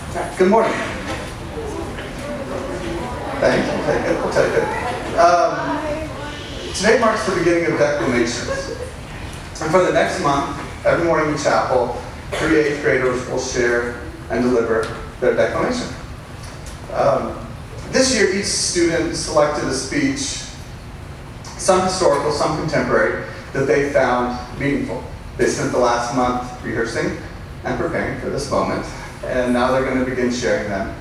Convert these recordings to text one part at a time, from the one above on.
Good morning. Thank you. Take it. We'll take it. Today marks the beginning of Declamations. And for the next month, every morning in chapel, 3 8th graders will share and deliver their declamation. This year, each student selected a speech, some historical, some contemporary, that they found meaningful. They spent the last month rehearsing and preparing for this moment, and now they're going to begin sharing them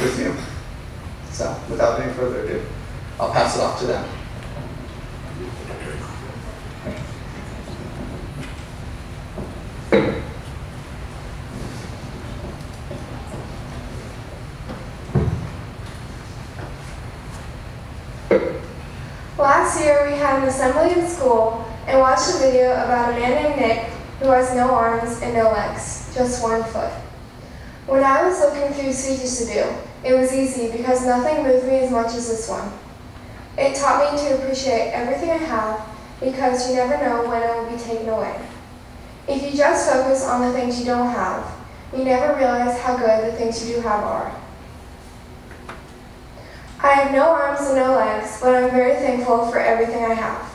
with you. So, without any further ado, I'll pass it off to them. Last year, we had an assembly in school and watched a video about a man named Nick who has no arms and no legs, just one foot. When I was looking through speeches to do, it was easy because nothing moved me as much as this one. It taught me to appreciate everything I have because you never know when it will be taken away. If you just focus on the things you don't have, you never realize how good the things you do have are. I have no arms and no legs, but I'm very thankful for everything I have.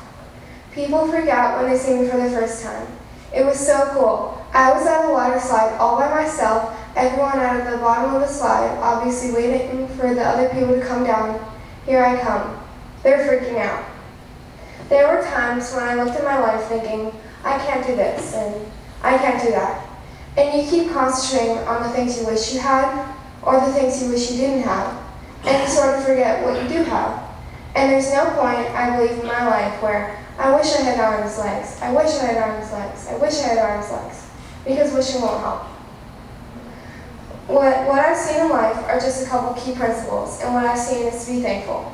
People freak out when they see me for the first time. It was so cool. I was at a water slide all by myself, everyone at the bottom of the slide, obviously waiting for the other people to come down. Here I come. They're freaking out. There were times when I looked at my life thinking, I can't do this, and I can't do that. And you keep concentrating on the things you wish you had, or the things you wish you didn't have, and you sort of forget what you do have. And there's no point, I believe, in my life where I wish I had arms, legs, I wish I had arms, legs, I wish I had arms, legs, because wishing won't help. What I've seen in life are just a couple key principles, and what I've seen is to be thankful.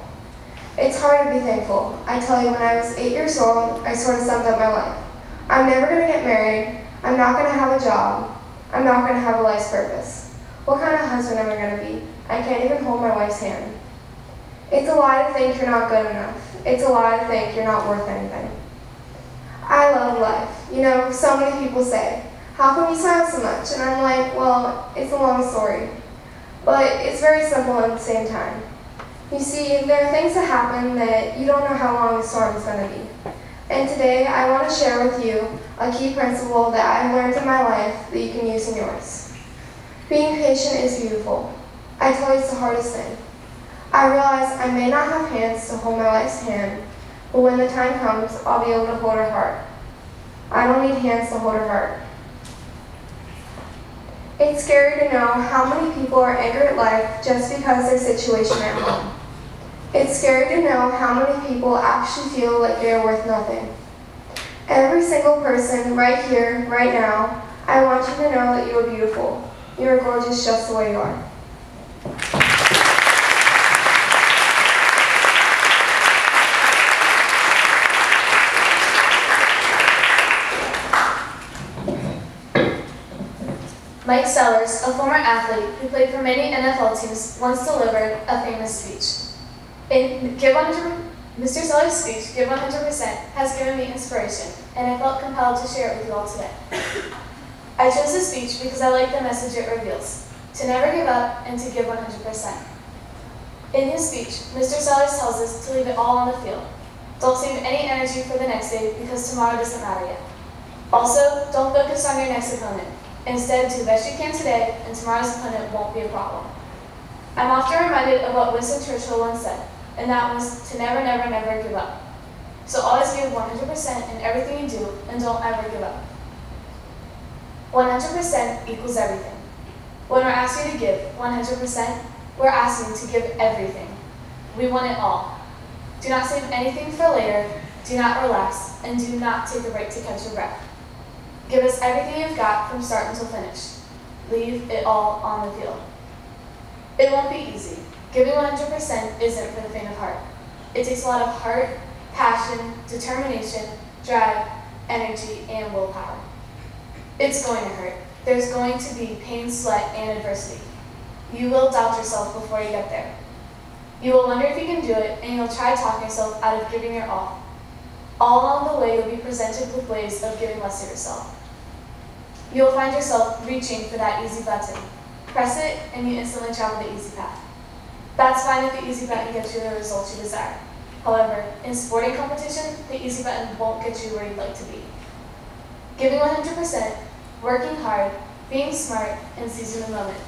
It's hard to be thankful. I tell you, when I was 8 years old, I sort of summed up my life. I'm never going to get married, I'm not going to have a job, I'm not going to have a life's purpose. What kind of husband am I going to be? I can't even hold my wife's hand. It's a lie to think you're not good enough. It's a lie to think you're not worth anything. I love life. You know, so many people say, how come you smile so much? And I'm like, well, it's a long story. But it's very simple at the same time. You see, there are things that happen that you don't know how long the storm is going to be. And today, I want to share with you a key principle that I've learned in my life that you can use in yours. Being patient is beautiful. I tell you, it's the hardest thing. I realize I may not have hands to hold my wife's hand, but when the time comes, I'll be able to hold her heart. I don't need hands to hold her heart. It's scary to know how many people are angry at life just because their situation at home. It's scary to know how many people actually feel like they are worth nothing. Every single person right here, right now, I want you to know that you are beautiful. You are gorgeous just the way you are. Mike Sellers, a former athlete who played for many NFL teams, once delivered a famous speech. Mr. Sellers' speech, Give 100%, has given me inspiration, and I felt compelled to share it with you all today. I chose this speech because I like the message it reveals, to never give up and to give 100%. In his speech, Mr. Sellers tells us to leave it all on the field. Don't save any energy for the next day because tomorrow doesn't matter yet. Also, don't focus on your next opponent. Instead, do the best you can today, and tomorrow's opponent won't be a problem. I'm often reminded of what Winston Churchill once said, and that was to never, never, never give up. So always give 100% in everything you do, and don't ever give up. 100% equals everything. When we're asking to give 100%, we're asking to give everything. We want it all. Do not save anything for later, do not relax, and do not take a break to catch your breath. Give us everything you've got from start until finish. Leave it all on the field. It won't be easy. Giving 100% isn't for the faint of heart. It takes a lot of heart, passion, determination, drive, energy, and willpower. It's going to hurt. There's going to be pain, sweat, and adversity. You will doubt yourself before you get there. You will wonder if you can do it, and you'll try talking yourself out of giving your all. All along the way, you'll be presented with ways of giving less of yourself. You'll find yourself reaching for that easy button. press it and you instantly travel the easy path. That's fine if the easy button gets you the results you desire. However, in sporting competition, the easy button won't get you where you'd like to be. Giving 100%, working hard, being smart, and seizing the moment.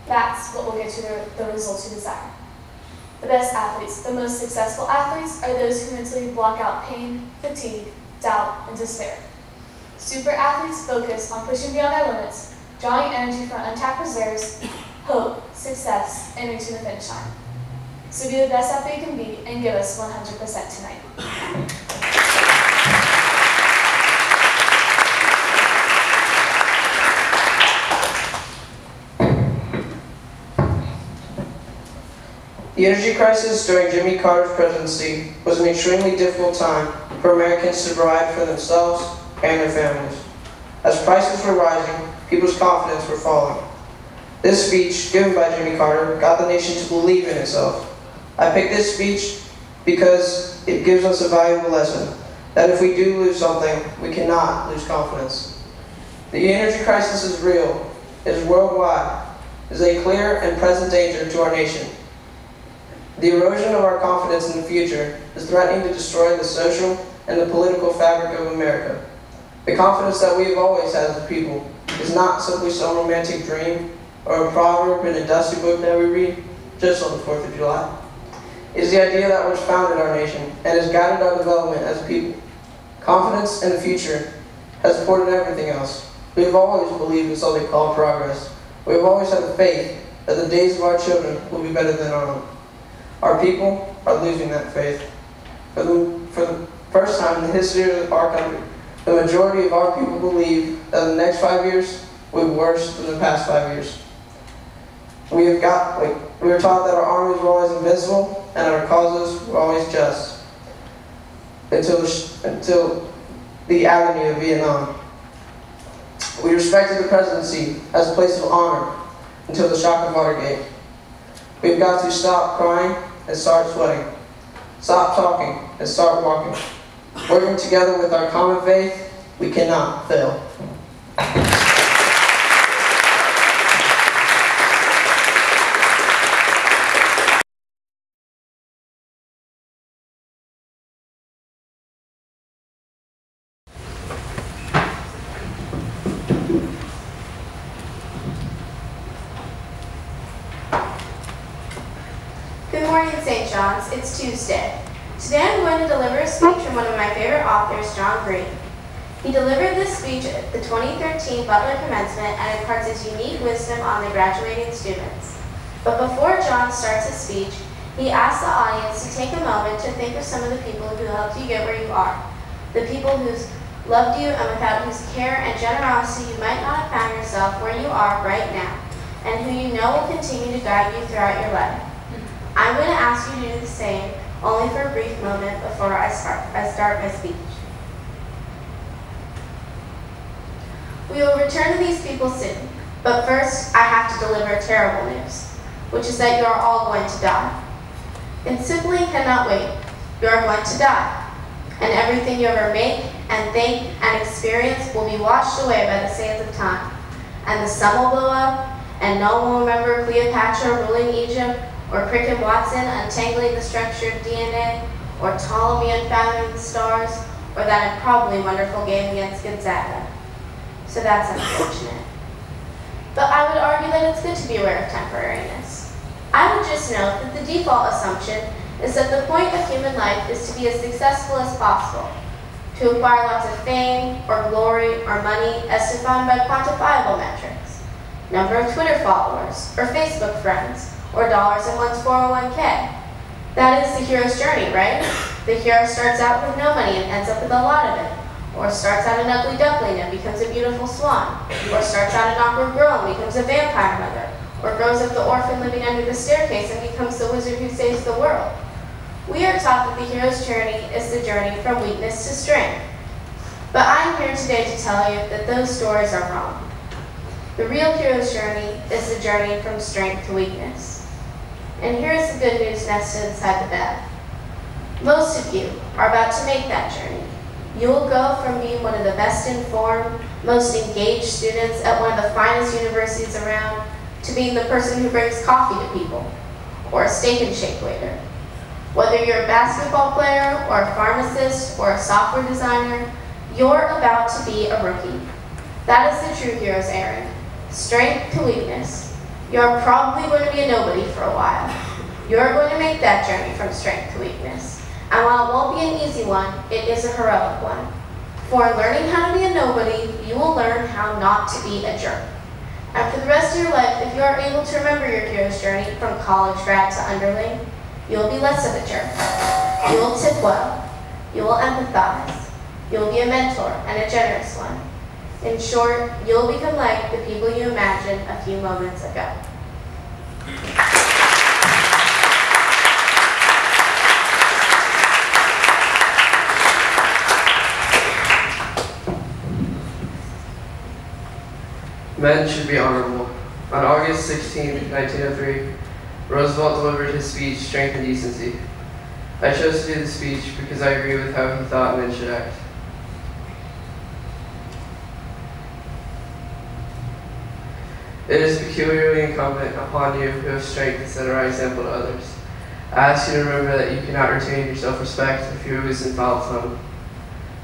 That's what will get you the results you desire. The best athletes, the most successful athletes, are those who mentally block out pain, fatigue, doubt, and despair. Super athletes focus on pushing beyond their limits, drawing energy from untapped reserves, hope, success, and reaching the finish line. So be the best athlete you can be and give us 100% tonight. The energy crisis during Jimmy Carter's presidency was an extremely difficult time for Americans to provide for themselves and their families. As prices were rising, people's confidence were falling. This speech, given by Jimmy Carter, got the nation to believe in itself. I picked this speech because it gives us a valuable lesson, that if we do lose something, we cannot lose confidence. The energy crisis is real, it is worldwide, it is a clear and present danger to our nation. The erosion of our confidence in the future is threatening to destroy the social and the political fabric of America. The confidence that we have always had as a people is not simply some romantic dream or a proverb in a dusty book that we read just on the 4th of July. It is the idea that which founded our nation and has guided our development as a people. Confidence in the future has supported everything else. We have always believed in something called progress. We have always had the faith that the days of our children will be better than our own. Our people are losing that faith. For the first time in the history of our country, the majority of our people believe that the next 5 years will be worse than the past 5 years. We were taught that our armies were always invincible and our causes were always just, until the agony of Vietnam. We respected the presidency as a place of honor until the shock of Watergate. We've got to stop crying and start sweating. Stop talking and start walking. Working together with our common faith, we cannot fail. Good morning, St. John's. It's Tuesday. Today I'm going to deliver a speech from one of my favorite authors, John Braden. He delivered this speech at the 2013 Butler Commencement and imparts his unique wisdom on the graduating students. But before John starts his speech, he asks the audience to take a moment to think of some of the people who helped you get where you are, the people who loved you and without whose care and generosity you might not have found yourself where you are right now, and who you know will continue to guide you throughout your life. I'm going to ask you to do the same, only for a brief moment before I start my speech. We will return to these people soon, but first I have to deliver terrible news, which is that you are all going to die. And simply cannot wait. You are going to die, and everything you ever make and think and experience will be washed away by the sands of time, and the sun will blow up, and no one will remember Cleopatra ruling Egypt, or Crick and Watson untangling the structured DNA, or Ptolemy unfathoming the stars, or that improbably wonderful game against Gonzaga. So that's unfortunate. But I would argue that it's good to be aware of temporariness. I would just note that the default assumption is that the point of human life is to be as successful as possible, to acquire lots of fame, or glory, or money as defined by quantifiable metrics, number of Twitter followers, or Facebook friends, or dollars in one's 401k. That is the hero's journey, right? The hero starts out with no money and ends up with a lot of it, or starts out an ugly duckling and becomes a beautiful swan, or starts out an awkward girl and becomes a vampire mother, or grows up the orphan living under the staircase and becomes the wizard who saves the world. We are taught that the hero's journey is the journey from weakness to strength. But I'm here today to tell you that those stories are wrong. The real hero's journey is the journey from strength to weakness. And here's the good news nested inside the bad. Most of you are about to make that journey. You will go from being one of the best informed, most engaged students at one of the finest universities around to being the person who brings coffee to people, or a steak and shake waiter. Whether you're a basketball player, or a pharmacist, or a software designer, you're about to be a rookie. That is the true hero's errand. Strength to weakness. You're probably going to be a nobody for a while. You're going to make that journey from strength to weakness. And while it won't be an easy one, it is a heroic one. For in learning how to be a nobody, you will learn how not to be a jerk. And for the rest of your life, if you are able to remember your hero's journey from college grad to underling, you will be less of a jerk. You will tip well. You will empathize. You will be a mentor and a generous one. In short, you will become like the people you imagined a few moments ago. Men should be honorable. On August 16, 1903, Roosevelt delivered his speech, Strength and Decency. I chose to do the speech because I agree with how he thought men should act. It is peculiarly incumbent upon you who have strength to set a right example to others. I ask you to remember that you cannot retain your self-respect if you lose in foul tongue.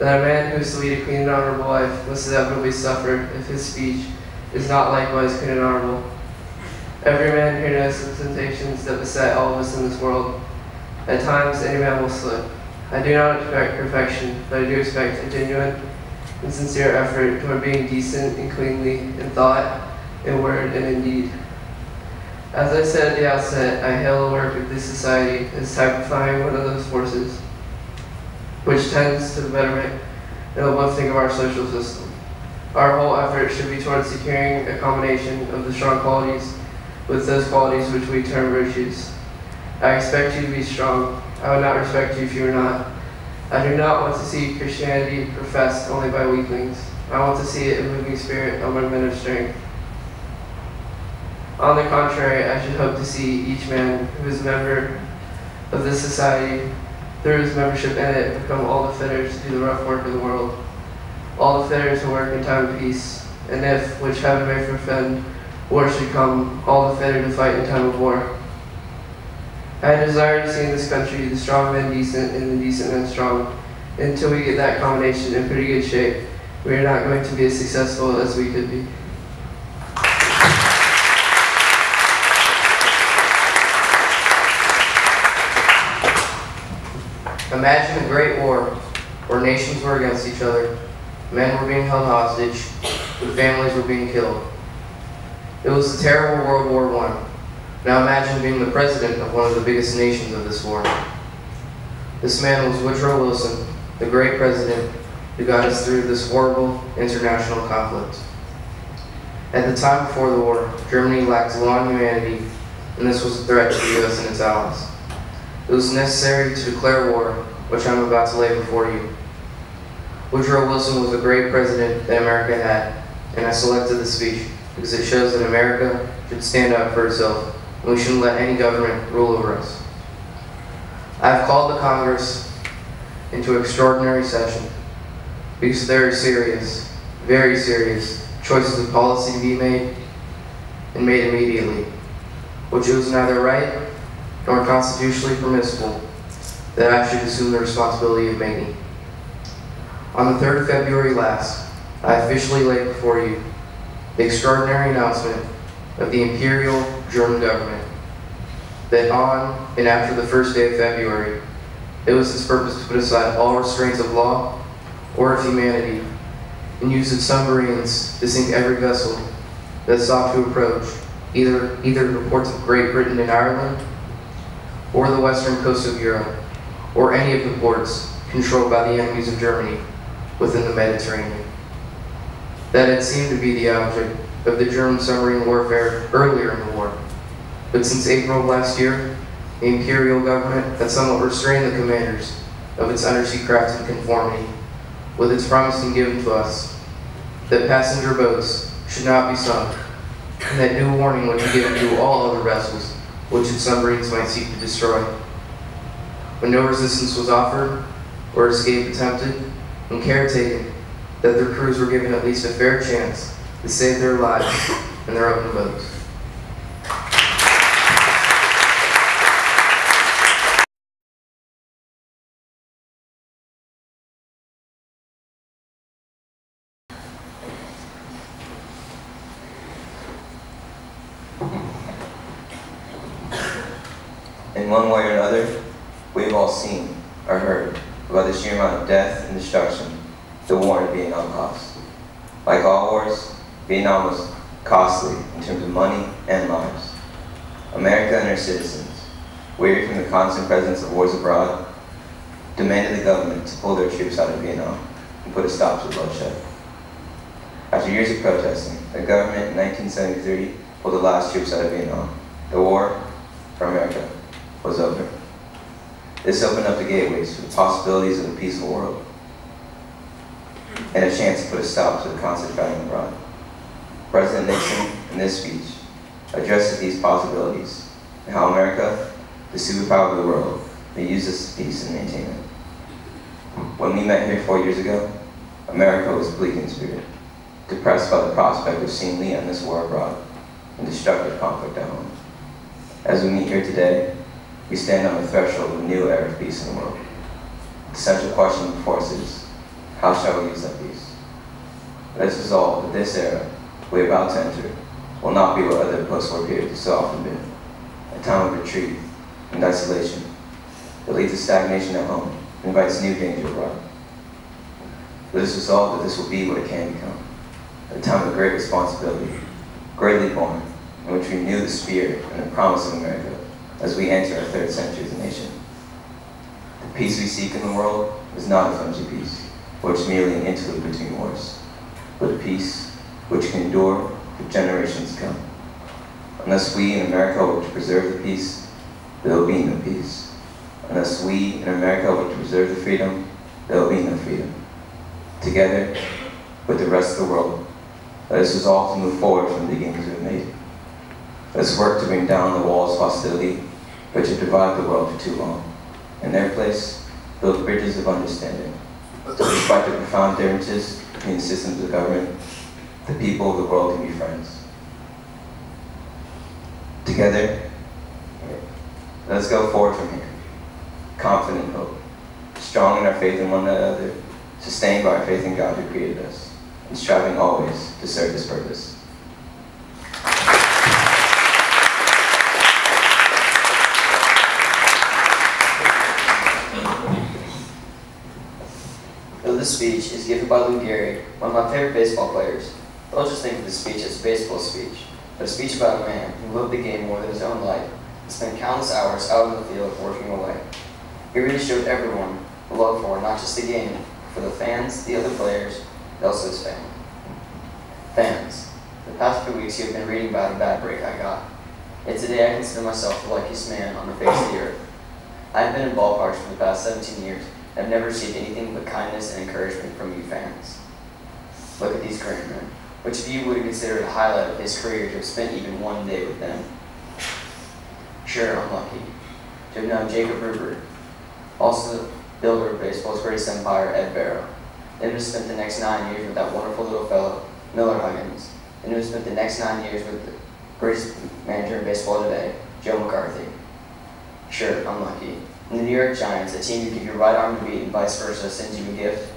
That a man who is to lead a clean and honorable life must inevitably suffer if his speech is not likewise clean and honorable. Every man here knows the temptations that beset all of us in this world. At times, any man will slip. I do not expect perfection, but I do expect a genuine and sincere effort toward being decent and cleanly in thought, in word, and in deed. As I said at the outset, I hail the work of this society as typifying one of those forces which tends to the betterment and uplifting of our social system. Our whole effort should be towards securing a combination of the strong qualities with those qualities which we term virtues. I expect you to be strong. I would not respect you if you were not. I do not want to see Christianity professed only by weaklings. I want to see it a moving spirit among men of strength. On the contrary, I should hope to see each man who is a member of this society, through his membership in it, become all the fitter to do the rough work of the world, all the fitter to work in time of peace, and if, which heaven may forfend, war should come, all the fitter to fight in time of war. I desire to see in this country the strong men decent and the decent men strong. Until we get that combination in pretty good shape, we are not going to be as successful as we could be. Imagine a great war where nations were against each other, men were being held hostage, and families were being killed. It was the terrible World War I. Now imagine being the president of one of the biggest nations of this war. This man was Woodrow Wilson, the great president who got us through this horrible international conflict. At the time before the war, Germany lacked law and humanity, and this was a threat to the U.S. and its allies. It was necessary to declare war, which I'm about to lay before you. Woodrow Wilson was a great president that America had, and I selected this speech because it shows that America should stand up for itself, and we shouldn't let any government rule over us. I have called the Congress into extraordinary session because there are serious, very serious choices of policy to be made, and made immediately, which it was neither right nor constitutionally permissible that I should assume the responsibility of making. On the 3rd of February last, I officially laid before you the extraordinary announcement of the Imperial German government that on and after the 1st day of February, it was its purpose to put aside all restraints of law or of humanity and use its submarines to sink every vessel that sought to approach either the ports of Great Britain and Ireland or the western coast of Europe, or any of the ports controlled by the enemies of Germany within the Mediterranean. That had seemed to be the object of the German submarine warfare earlier in the war, but since April of last year, the Imperial government had somewhat restrained the commanders of its undersea craft in conformity with its promising given to us that passenger boats should not be sunk, and that due warning would be given to all other vessels which its submarines might seek to destroy. When no resistance was offered or escape attempted, and care taken that their crews were given at least a fair chance to save their lives in their open boats. In one way or another, we've all seen or heard about the sheer amount of death and destruction the war in Vietnam caused. Like all wars, Vietnam was costly in terms of money and lives. America and her citizens, weary from the constant presence of wars abroad, demanded the government to pull their troops out of Vietnam and put a stop to the bloodshed. After years of protesting, the government in 1973 pulled the last troops out of Vietnam. The war for America was over. This opened up the gateways for the possibilities of a peaceful world and a chance to put a stop to the constant fighting abroad. President Nixon, in this speech, addresses these possibilities and how America, the superpower of the world, may use this peace and maintain it. When we met here 4 years ago, America was bleak in spirit, depressed by the prospect of seeing the endless war abroad and destructive conflict at home. As we meet here today, we stand on the threshold of a new era of peace in the world. The central question before us is, how shall we use that peace? Let us resolve that this era we are about to enter will not be what other post-war periods have so often been, a time of retreat and isolation that leads to stagnation at home and invites new danger abroad. Let us resolve that this will be what it can become, a time of great responsibility, greatly born, in which we renew the spirit and the promise of America as we enter our third century as a nation. The peace we seek in the world is not a flimsy peace, or it's merely an interlude between wars, but a peace which can endure for generations to come. Unless we in America wish to preserve the peace, there will be no peace. Unless we in America wish to preserve the freedom, there will be no freedom. Together, with the rest of the world, let us resolve to move forward from the beginnings we've made. Let us work to bring down the walls of hostility which have divided the world for too long. In their place, build bridges of understanding. So despite the profound differences between the systems of government, the people of the world can be friends. Together, let us go forward from here, confident in hope, strong in our faith in one another, sustained by our faith in God who created us, and striving always to serve His purpose. Though this speech is given by Lou Gehrig, one of my favorite baseball players, don't just think of this speech as a baseball speech, but a speech about a man who loved the game more than his own life and spent countless hours out in the field working away. He really showed everyone the love for not just the game, but for the fans, the other players, and also his family. Fans. The past few weeks you have been reading about a bad break I got. Yet today I consider myself the luckiest man on the face of the earth. I have been in ballparks for the past 17 years and have never received anything but kindness and encouragement from you fans. Look at these current men. Which of you would have considered a highlight of his career to have spent even one day with them? Sure, I'm lucky to have known Jacob Ruber, also the builder of baseball's greatest empire, Ed Barrow, then to have spent the next 9 years with that wonderful little fellow, Miller Huggins, then to have spent the next 9 years with the greatest manager in baseball today, Joe McCarthy. Sure, I'm lucky. And the New York Giants, a team you give your right arm to beat and vice versa, sends you a gift.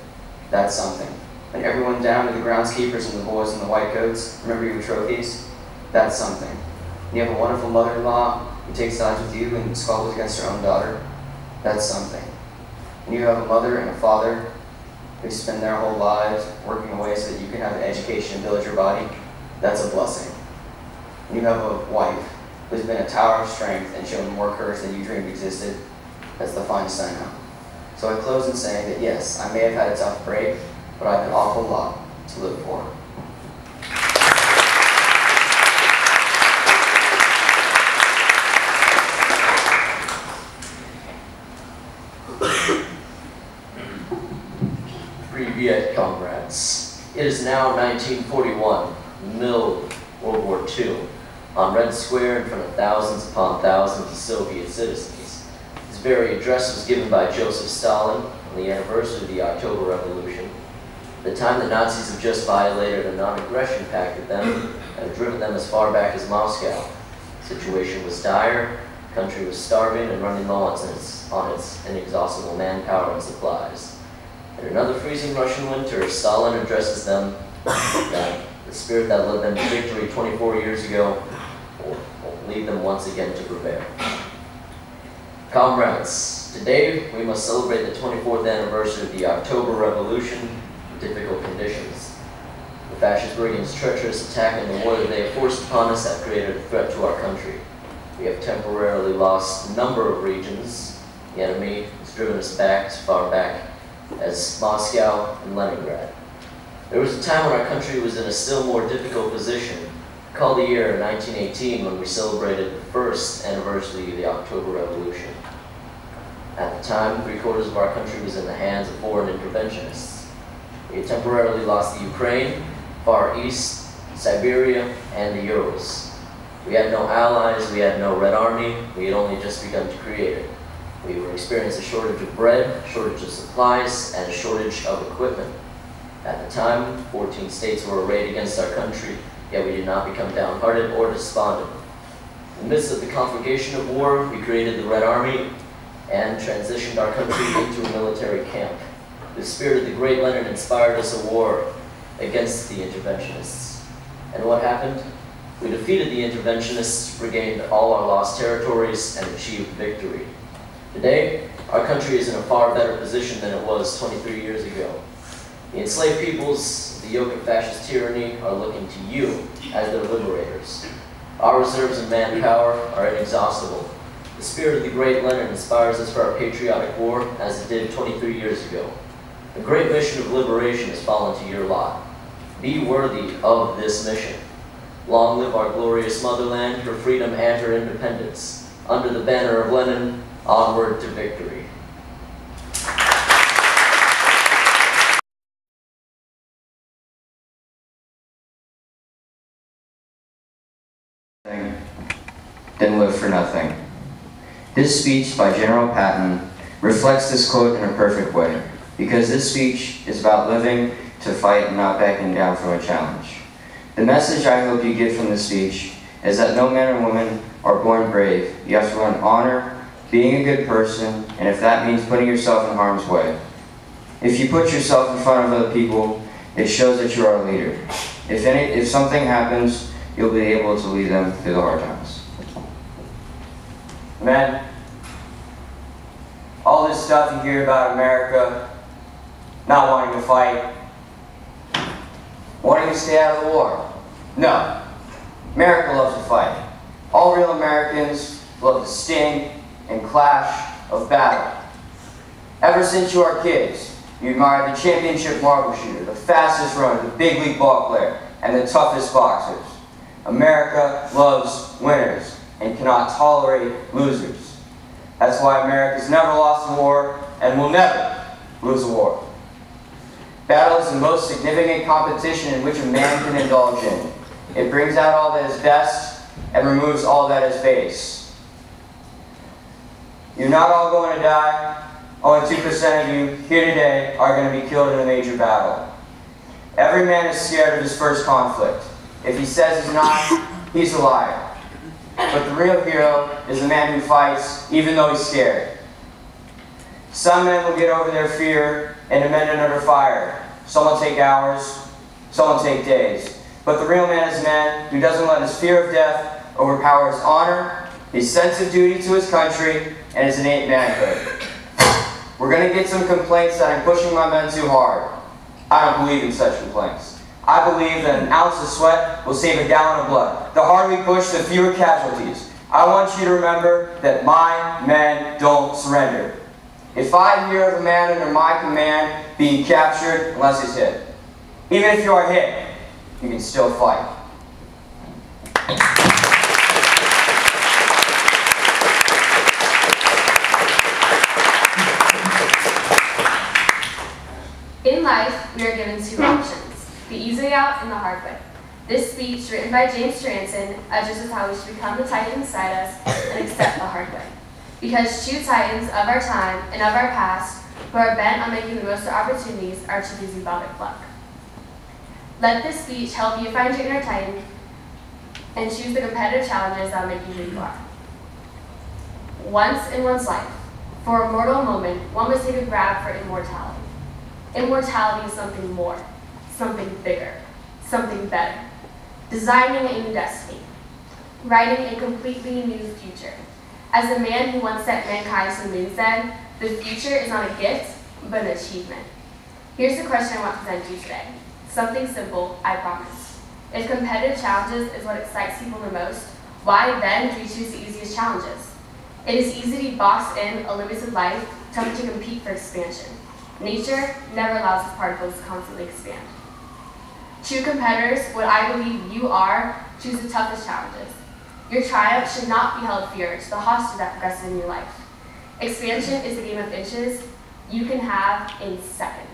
That's something. And everyone down to the groundskeepers and the boys in the white coats, remember your trophies? That's something. And you have a wonderful mother-in-law who takes sides with you and squabbles against her own daughter. That's something. And you have a mother and a father who spend their whole lives working away so that you can have an education and build your body. That's a blessing. And you have a wife who's been a tower of strength and shown more courage than you dreamed existed. That's the finest I know. So I close in saying that yes, I may have had a tough break, but I have an awful lot to live for. Privyet, comrades. It is now 1941, the middle of World War II, on Red Square in front of thousands upon thousands of Soviet citizens. This very address was given by Joseph Stalin on the anniversary of the October Revolution, the time the Nazis have just violated a non-aggression pact with them and have driven them as far back as Moscow. The situation was dire, the country was starving and running low on its inexhaustible manpower and supplies. In another freezing Russian winter, Stalin addresses them that the spirit that led them to victory 24 years ago will lead them once again to prevail. Comrades, today we must celebrate the 24th anniversary of the October Revolution in difficult conditions. The fascist brigand's treacherous attack and the war that they have forced upon us have created a threat to our country. We have temporarily lost a number of regions. The enemy has driven us back as far back as Moscow and Leningrad. There was a time when our country was in a still more difficult position. Recall the year 1918 when we celebrated the first anniversary of the October Revolution. At the time, 3/4 of our country was in the hands of foreign interventionists. We had temporarily lost the Ukraine, Far East, Siberia, and the Urals. We had no allies, we had no Red Army, we had only just begun to create it. We were experiencing a shortage of bread, a shortage of supplies, and a shortage of equipment. At the time, 14 states were arrayed against our country, yet we did not become downhearted or despondent. In the midst of the conflagration of war, we created the Red Army and transitioned our country into a military camp. The spirit of the great Lenin inspired us a war against the interventionists. And what happened? We defeated the interventionists, regained all our lost territories, and achieved victory. Today, our country is in a far better position than it was 23 years ago. The enslaved peoples, the yoke of fascist tyranny, are looking to you as their liberators. Our reserves and manpower are inexhaustible. The spirit of the great Lenin inspires us for our patriotic war as it did 23 years ago. The great mission of liberation has fallen to your lot. Be worthy of this mission. Long live our glorious motherland, her freedom and her independence. Under the banner of Lenin, onward to victory. Didn't live for nothing. This speech by General Patton reflects this quote in a perfect way, because this speech is about living to fight and not backing down from a challenge. The message I hope you get from this speech is that no man or woman are born brave. You have to learn honor, being a good person, and if that means putting yourself in harm's way. If you put yourself in front of other people, it shows that you are a leader. If something happens, you'll be able to lead them through the hard times. Men, all this stuff you hear about America, not wanting to fight, wanting to stay out of the war. No, America loves to fight. All real Americans love the sting and clash of battle. Ever since you are kids, you admire the championship marble shooter, the fastest runner, the big league ball player, and the toughest boxers. America loves winners and cannot tolerate losers. That's why America's never lost a war and will never lose a war. Battle is the most significant competition in which a man can indulge in. It brings out all that is best and removes all that is base. You're not all going to die. Only 2% of you here today are going to be killed in a major battle. Every man is scared of his first conflict. If he says he's not, he's a liar. But the real hero is the man who fights even though he's scared. Some men will get over their fear and amend it under fire. Some will take hours, some will take days. But the real man is a man who doesn't let his fear of death overpower his honor, his sense of duty to his country, and his innate manhood. We're going to get some complaints that I'm pushing my men too hard. I don't believe in such complaints. I believe that an ounce of sweat will save a gallon of blood. The harder we push, the fewer casualties. I want you to remember that my men don't surrender. If I hear of a man under my command being captured, unless he's hit, even if you are hit, you can still fight. In life, we are given two options. The easy way out and the hard way. This speech, written by James Stranson, urges us how we should become the titan inside us and accept the hard way. Because true titans of our time and of our past, who are bent on making the most of opportunities, are to lose Baltic luck. Let this speech help you find your inner titan and choose the competitive challenges that will make you who you are. Once in one's life, for a mortal moment, one must take a grab for immortality. Immortality is something more. Something bigger, something better, designing a new destiny, writing a completely new future. As the man who once sent mankind to the moon said, the future is not a gift, but an achievement. Here's the question I want to present to you today. Something simple, I promise. If competitive challenges is what excites people the most, why then do we choose the easiest challenges? It is easy to be boxed in a limited life, tough to compete for expansion. Nature never allows its particles to constantly expand. True competitors, what I believe you are, choose the toughest challenges. Your triumph should not be held fear to the hostage that progresses in your life. Expansion is a game of inches you can have in seconds.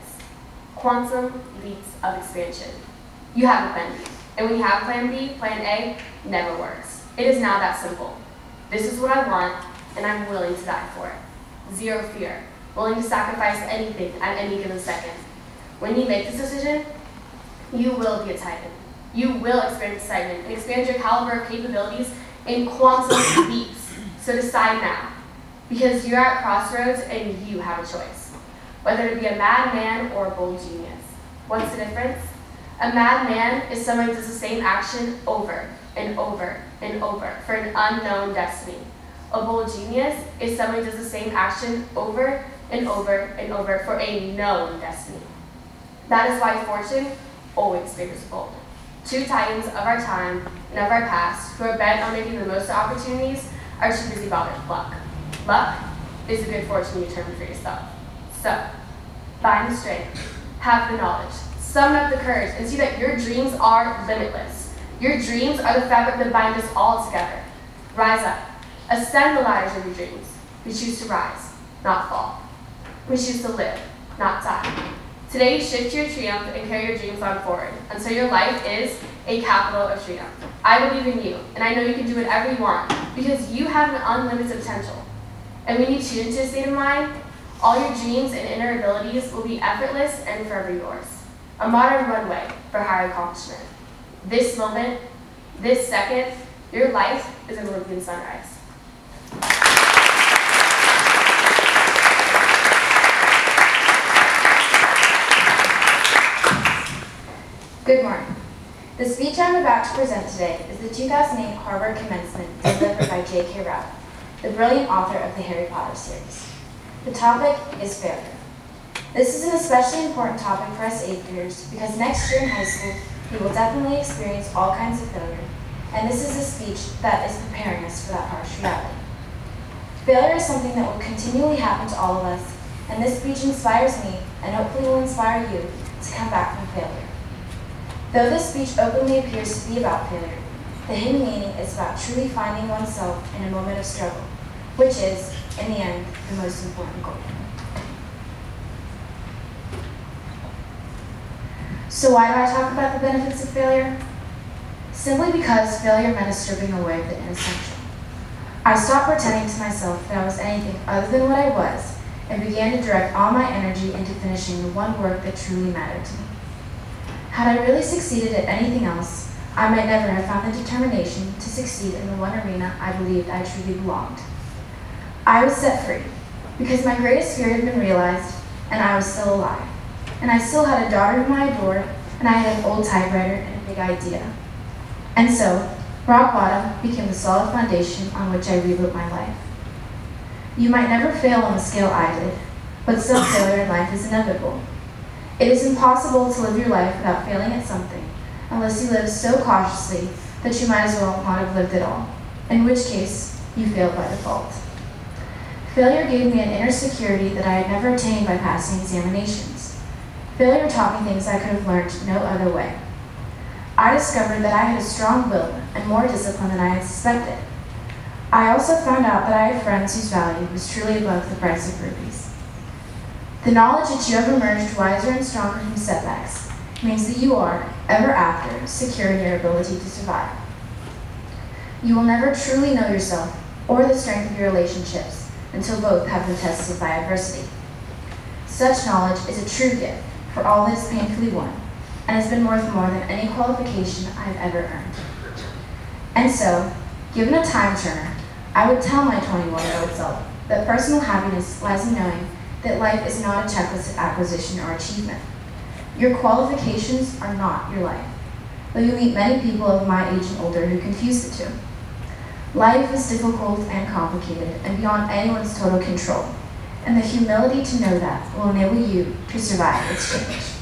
Quantum leaps of expansion. You have a plan B. And when you have plan B, plan A never works. It is now that simple. This is what I want, and I'm willing to die for it. Zero fear. Willing to sacrifice anything at any given second. When you make this decision, you will be a titan. You will experience excitement and expand your caliber of capabilities in quantum leaps. So decide now, because you're at crossroads and you have a choice. Whether it be a madman or a bold genius. What's the difference? A madman is someone who does the same action over and over and over for an unknown destiny. A bold genius is someone who does the same action over and over and over for a known destiny. That is why fortune always favors the bold. Two titans of our time and of our past who are bent on making the most of opportunities are too busy bothered with luck. Luck is a good fortune you determine for yourself. So, find the strength, have the knowledge, summon up the courage, and see that your dreams are limitless. Your dreams are the fabric that binds us all together. Rise up. Ascend the ladders of your dreams. We choose to rise, not fall. We choose to live, not die. Today, shift your triumph and carry your dreams on forward until your life is a capital of triumph. I believe in you, and I know you can do whatever you want because you have an unlimited potential. And when you tune into a state of mind, all your dreams and inner abilities will be effortless and forever yours. A modern runway for higher accomplishment. This moment, this second, your life is an Olympian sunrise. Good morning. The speech I'm about to present today is the 2008 Harvard commencement delivered by J.K. Rowling, the brilliant author of the Harry Potter series. The topic is failure. This is an especially important topic for us 8th graders because next year in high school, we will definitely experience all kinds of failure, and this is a speech that is preparing us for that harsh reality. Failure is something that will continually happen to all of us, and this speech inspires me and hopefully will inspire you to come back from failure. Though this speech openly appears to be about failure, the hidden meaning is about truly finding oneself in a moment of struggle, which is, in the end, the most important goal. So why do I talk about the benefits of failure? Simply because failure meant a stripping away of the inessential. I stopped pretending to myself that I was anything other than what I was and began to direct all my energy into finishing the one work that truly mattered to me. Had I really succeeded at anything else, I might never have found the determination to succeed in the one arena I believed I truly belonged. I was set free because my greatest fear had been realized and I was still alive. And I still had a daughter whom I adored, and I had an old typewriter and a big idea. And so, rock bottom became the solid foundation on which I rebuilt my life. You might never fail on the scale I did, but some failure in life is inevitable. It is impossible to live your life without failing at something, unless you live so cautiously that you might as well not have lived at all, in which case, you failed by default. Failure gave me an inner security that I had never attained by passing examinations. Failure taught me things I could have learned no other way. I discovered that I had a strong will and more discipline than I had suspected. I also found out that I had friends whose value was truly above the price of rubies. The knowledge that you have emerged wiser and stronger from setbacks means that you are, ever after, secure in your ability to survive. You will never truly know yourself or the strength of your relationships until both have been tested by adversity. Such knowledge is a true gift for all that is painfully won, and has been worth more than any qualification I have ever earned. And so, given a time turner, I would tell my 21-year-old self that personal happiness lies in knowing that life is not a checklist of acquisition or achievement. Your qualifications are not your life, though you meet many people of my age and older who confuse the two. Life is difficult and complicated and beyond anyone's total control, and the humility to know that will enable you to survive its change.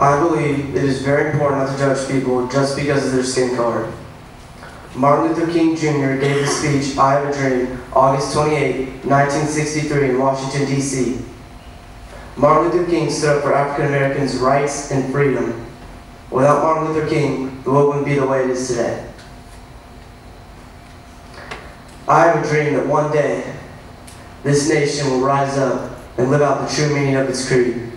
I believe it is very important not to judge people just because of their skin color. Martin Luther King Jr. gave the speech, I Have a Dream, August 28, 1963 in Washington, D.C. Martin Luther King stood up for African Americans' rights and freedom. Without Martin Luther King, the world wouldn't be the way it is today. I have a dream that one day, this nation will rise up and live out the true meaning of its creed.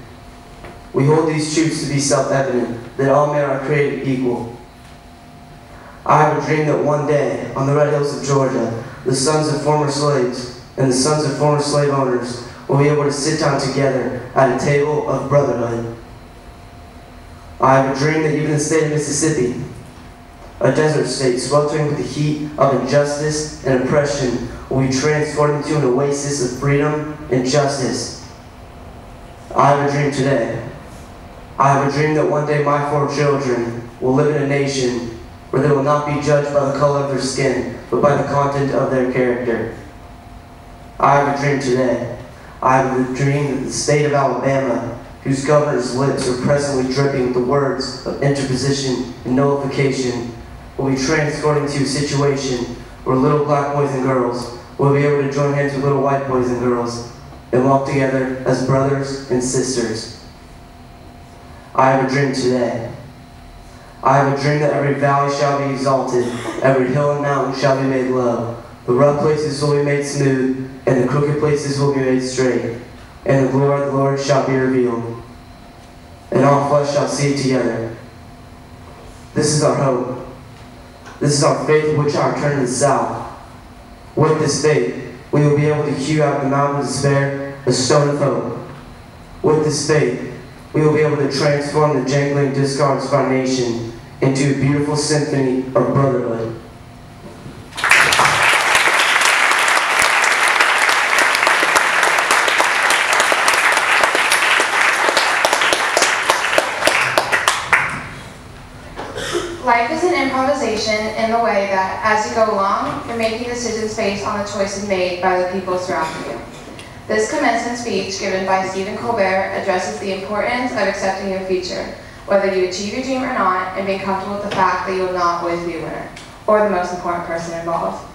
We hold these truths to be self-evident, that all men are created equal. I have a dream that one day, on the red hills of Georgia, the sons of former slaves and the sons of former slave owners will be able to sit down together at a table of brotherhood. I have a dream that even the state of Mississippi, a desert state sweltering with the heat of injustice and oppression, will be transformed into an oasis of freedom and justice. I have a dream today. I have a dream that one day my 4 children will live in a nation where they will not be judged by the color of their skin, but by the content of their character. I have a dream today. I have a dream that the state of Alabama, whose governor's lips are presently dripping with the words of interposition and nullification, will be transformed into a situation where little black boys and girls will be able to join hands with little white boys and girls and walk together as brothers and sisters. I have a dream today. I have a dream that every valley shall be exalted, every hill and mountain shall be made low. The rough places will be made smooth, and the crooked places will be made straight. And the glory of the Lord shall be revealed, and all flesh shall see it together. This is our hope. This is our faith which our turn to the south. With this faith, we will be able to hew out of the mountain of despair a stone of hope. With this faith, we will be able to transform the jangling discards of our nation into a beautiful symphony of brotherhood. Life is an improvisation in the way that, as you go along, you're making decisions based on the choices made by the people surrounding you. This commencement speech, given by Stephen Colbert, addresses the importance of accepting your future, whether you achieve your dream or not, and being comfortable with the fact that you will not always be a winner, or the most important person involved.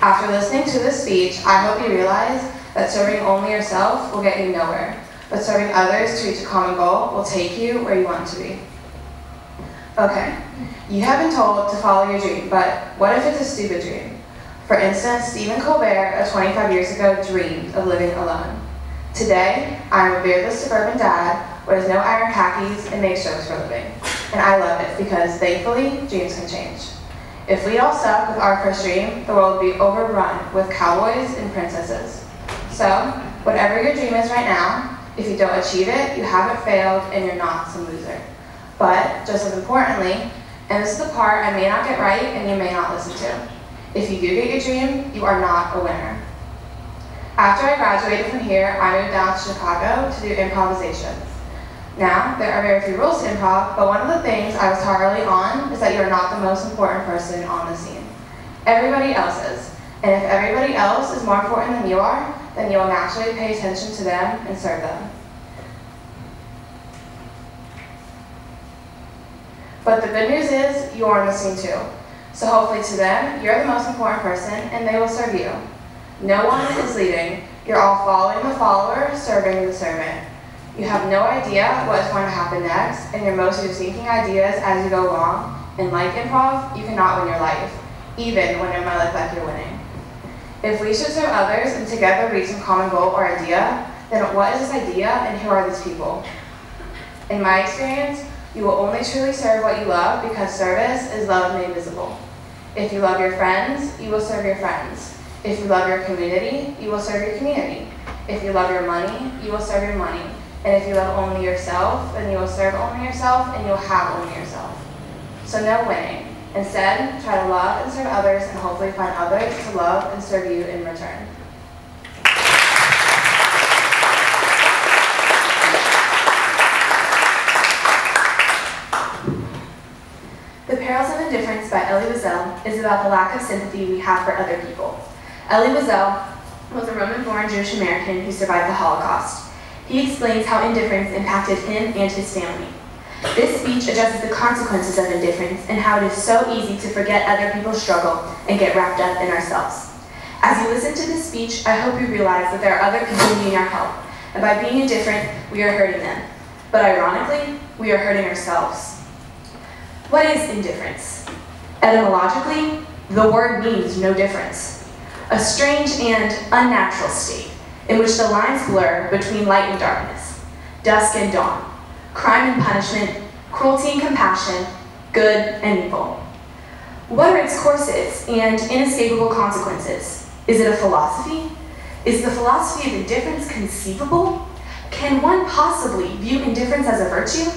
After listening to this speech, I hope you realize that serving only yourself will get you nowhere, but serving others to reach a common goal will take you where you want to be. Okay, you have been told to follow your dream, but what if it's a stupid dream? For instance, Stephen Colbert, 25 years ago, dreamed of living alone. Today, I am a beardless suburban dad, wears no iron khakis, and makes jokes for a living. And I love it because, thankfully, dreams can change. If we all stuck with our first dream, the world would be overrun with cowboys and princesses. So, whatever your dream is right now, if you don't achieve it, you haven't failed and you're not some loser. But, just as importantly, and this is the part I may not get right and you may not listen to, if you do get your dream, you are not a winner. After I graduated from here, I moved down to Chicago to do improvisations. Now, there are very few rules to improv, but one of the things I was taught early on is that you're not the most important person on the scene. Everybody else is. And if everybody else is more important than you are, then you will naturally pay attention to them and serve them. But the good news is, you are on the scene too. So hopefully to them, you're the most important person and they will serve you. No one is leading. You're all following the follower, serving the servant. You have no idea what is going to happen next, and you're mostly thinking ideas as you go along. And like improv, you cannot win your life, even when it might look like you're winning. If we should serve others and together reach some common goal or idea, then what is this idea and who are these people? In my experience, you will only truly serve what you love because service is love made visible. If you love your friends, you will serve your friends. If you love your community, you will serve your community. If you love your money, you will serve your money. And if you love only yourself, then you will serve only yourself and you will have only yourself. So no winning, Instead, try to love and serve others and hopefully find others to love and serve you in return. The Perils of Indifference by Elie Wiesel is about the lack of sympathy we have for other people. Elie Wiesel was a Roman-born Jewish American who survived the Holocaust. He explains how indifference impacted him and his family. This speech addresses the consequences of indifference and how it is so easy to forget other people's struggle and get wrapped up in ourselves. As you listen to this speech, I hope you realize that there are other people needing our help, and by being indifferent, we are hurting them. But ironically, we are hurting ourselves. What is indifference? Etymologically, the word means no difference. A strange and unnatural state in which the lines blur between light and darkness, dusk and dawn, crime and punishment, cruelty and compassion, good and evil. What are its courses and inescapable consequences? Is it a philosophy? Is the philosophy of indifference conceivable? Can one possibly view indifference as a virtue?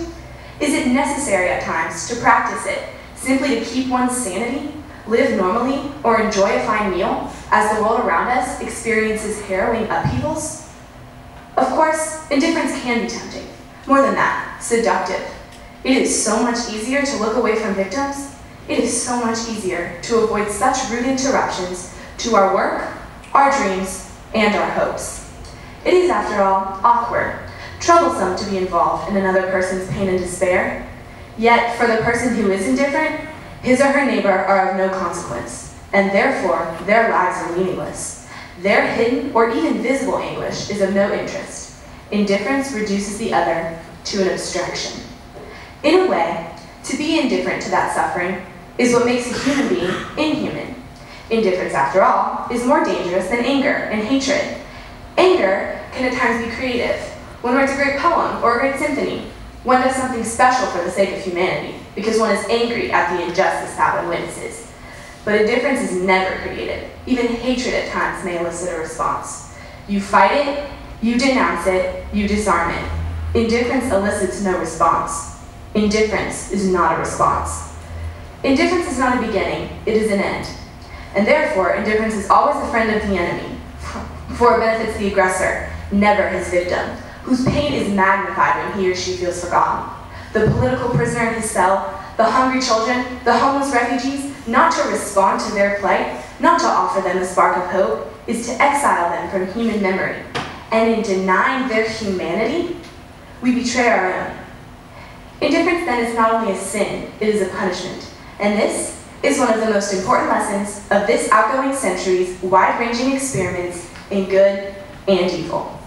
Is it necessary at times to practice it simply to keep one's sanity, live normally, or enjoy a fine meal as the world around us experiences harrowing upheavals? Of course, indifference can be tempting. More than that, seductive. It is so much easier to look away from victims. It is so much easier to avoid such rude interruptions to our work, our dreams, and our hopes. It is, after all, awkward, troublesome to be involved in another person's pain and despair. Yet, for the person who is indifferent, his or her neighbor are of no consequence, and therefore their lives are meaningless. Their hidden or even visible anguish is of no interest. Indifference reduces the other to an abstraction. In a way, to be indifferent to that suffering is what makes a human being inhuman. Indifference, after all, is more dangerous than anger and hatred. Anger can at times be creative. One writes a great poem or a great symphony. One does something special for the sake of humanity, because one is angry at the injustice that one witnesses. But indifference is never creative. Even hatred at times may elicit a response. You fight it, you denounce it, you disarm it. Indifference elicits no response. Indifference is not a response. Indifference is not a beginning, it is an end. And therefore, indifference is always the friend of the enemy, for it benefits the aggressor, never his victim, whose pain is magnified when he or she feels forgotten. The political prisoner in his cell, the hungry children, the homeless refugees, not to respond to their plight, not to offer them a spark of hope, is to exile them from human memory. And in denying their humanity, we betray our own. Indifference then is not only a sin, it is a punishment. And this is one of the most important lessons of this outgoing century's wide-ranging experiments in good and evil.